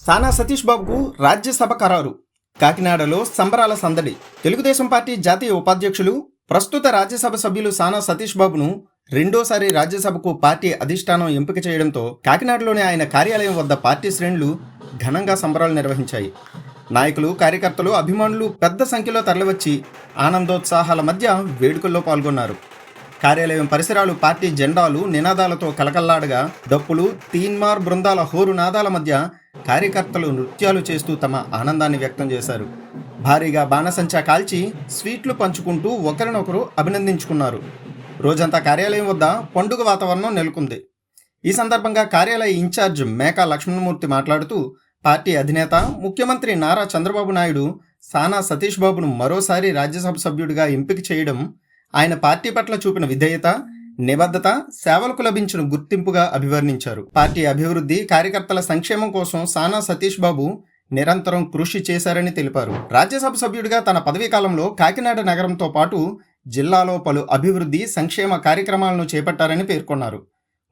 సానా సతీష్ బాబుకు రాజ్యసభ ఖరారు. కాకినాడలో సంబరాల సందడి. తెలుగుదేశం పార్టీ జాతీయ ఉపాధ్యక్షులు, ప్రస్తుత రాజ్యసభ సభ్యులు సానా సతీష్ బాబును రెండోసారి రాజ్యసభకు పార్టీ అధిష్టానం ఎంపిక చేయడంతో కాకినాడలోని ఆయన కార్యాలయం వద్ద పార్టీ శ్రేణులు ఘనంగా సంబరాలు నిర్వహించాయి. నాయకులు, కార్యకర్తలు, అభిమానులు పెద్ద సంఖ్యలో తరలివచ్చి ఆనందోత్సాహాల మధ్య వేడుకల్లో పాల్గొన్నారు. కార్యాలయం పరిసరాలు పార్టీ జెండాలు, నినాదాలతో కలకల్లాడగా డప్పులు, తీన్మార్ బృందాల హోరు నాదాల మధ్య కార్యకర్తలు నృత్యాలు చేస్తూ తమ ఆనందాన్ని వ్యక్తం చేశారు. భారీగా బాణసంచా కాల్చి స్వీట్లు పంచుకుంటూ ఒకరినొకరు అభినందించుకున్నారు. రోజంతా కార్యాలయం వద్ద పండుగ వాతావరణం నెలకొంది. ఈ సందర్భంగా కార్యాలయ ఇన్ఛార్జ్ మేకా లక్ష్మణమూర్తి మాట్లాడుతూ, పార్టీ అధినేత ముఖ్యమంత్రి నారా చంద్రబాబు నాయుడు సానా సతీష్ బాబును మరోసారి రాజ్యసభ సభ్యుడిగా ఎంపిక చేయడం ఆయన పార్టీ పట్ల చూపిన విధేయత, నిబద్ధత, సేవలకు లభించిన గుర్తింపుగా అభివర్ణించారు. పార్టీ అభివృద్ధి, కార్యకర్తల సంక్షేమం కోసం సానా సతీష్ బాబు నిరంతరం కృషి చేశారని తెలిపారు. రాజ్యసభ సభ్యుడిగా తన పదవీ కాలంలో కాకినాడ నగరంతో పాటు జిల్లాలో పలు అభివృద్ధి, సంక్షేమ కార్యక్రమాలను చేపట్టారని పేర్కొన్నారు.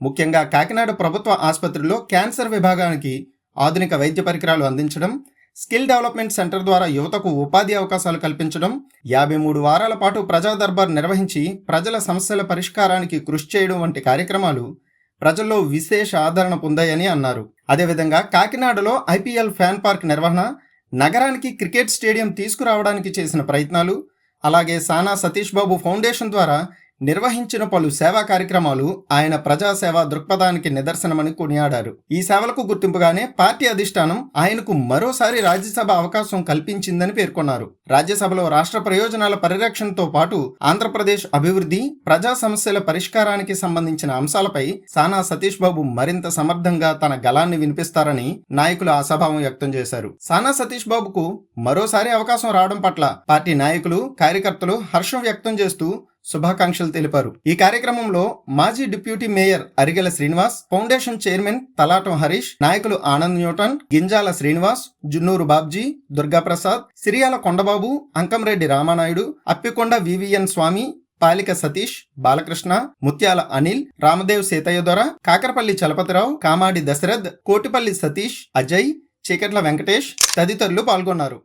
ముఖ్యంగా కాకినాడ ప్రభుత్వ ఆసుపత్రిలో క్యాన్సర్ విభాగానికి ఆధునిక వైద్య పరికరాలు అందించడం, స్కిల్ డెవలప్మెంట్ సెంటర్ ద్వారా యువతకు ఉపాధి అవకాశాలు కల్పించడం, 53 వారాల పాటు ప్రజా దర్బార్ నిర్వహించి ప్రజల సమస్యల పరిష్కారానికి కృషి చేయడం వంటి కార్యక్రమాలు ప్రజల్లో విశేష ఆదరణ పొందాయని అన్నారు. అదేవిధంగా కాకినాడలో ఐపీఎల్ ఫ్యాన్ పార్క్ నిర్వహణ, నగరానికి క్రికెట్ స్టేడియం తీసుకురావడానికి చేసిన ప్రయత్నాలు, అలాగే సానా సతీష్ బాబు ఫౌండేషన్ ద్వారా నిర్వహించిన పలు సేవా కార్యక్రమాలు ఆయన ప్రజాసేవా దృక్పథానికి నిదర్శనమని కొనియాడారు. ఈ సేవలకు గుర్తింపుగానే పార్టీ అధిష్టానం ఆయనకు మరోసారి రాజ్యసభ అవకాశం కల్పించిందని పేర్కొన్నారు. రాజ్యసభలో రాష్ట్ర ప్రయోజనాల పరిరక్షణతో పాటు ఆంధ్రప్రదేశ్ అభివృద్ధి, ప్రజా సమస్యల పరిష్కారానికి సంబంధించిన అంశాలపై సానా సతీష్ బాబు మరింత సమర్థంగా తన గళాన్ని వినిపిస్తారని నాయకులు ఆశాభావం వ్యక్తం చేశారు. సానా సతీష్ బాబుకు మరోసారి అవకాశం రావడం పట్ల పార్టీ నాయకులు, కార్యకర్తలు హర్షం వ్యక్తం చేస్తూ శుభాకాంక్షలు తెలిపారు. ఈ కార్యక్రమంలో మాజీ deputy mayor Arigela Srinivas, foundation chairman Talatam Harish, నాయకులు ఆనంద్ న్యూటన్, గింజాల శ్రీనివాస్, జున్నూరు బాబ్జీ, దుర్గాప్రసాద్, సిరియాల కొండబాబు, అంకంరెడ్డి రామానాయుడు, అప్పికొండ వివిఎన్ స్వామి, పాలిక సతీష్, బాలకృష్ణ, ముత్యాల అనిల్, రామదేవ్ సీతయ్య దొర, కాకరపల్లి చలపతిరావు, కామాడి దశరథ్, కోటిపల్లి సతీష్, అజయ్, చీకట్ల వెంకటేష్ తదితరులు పాల్గొన్నారు.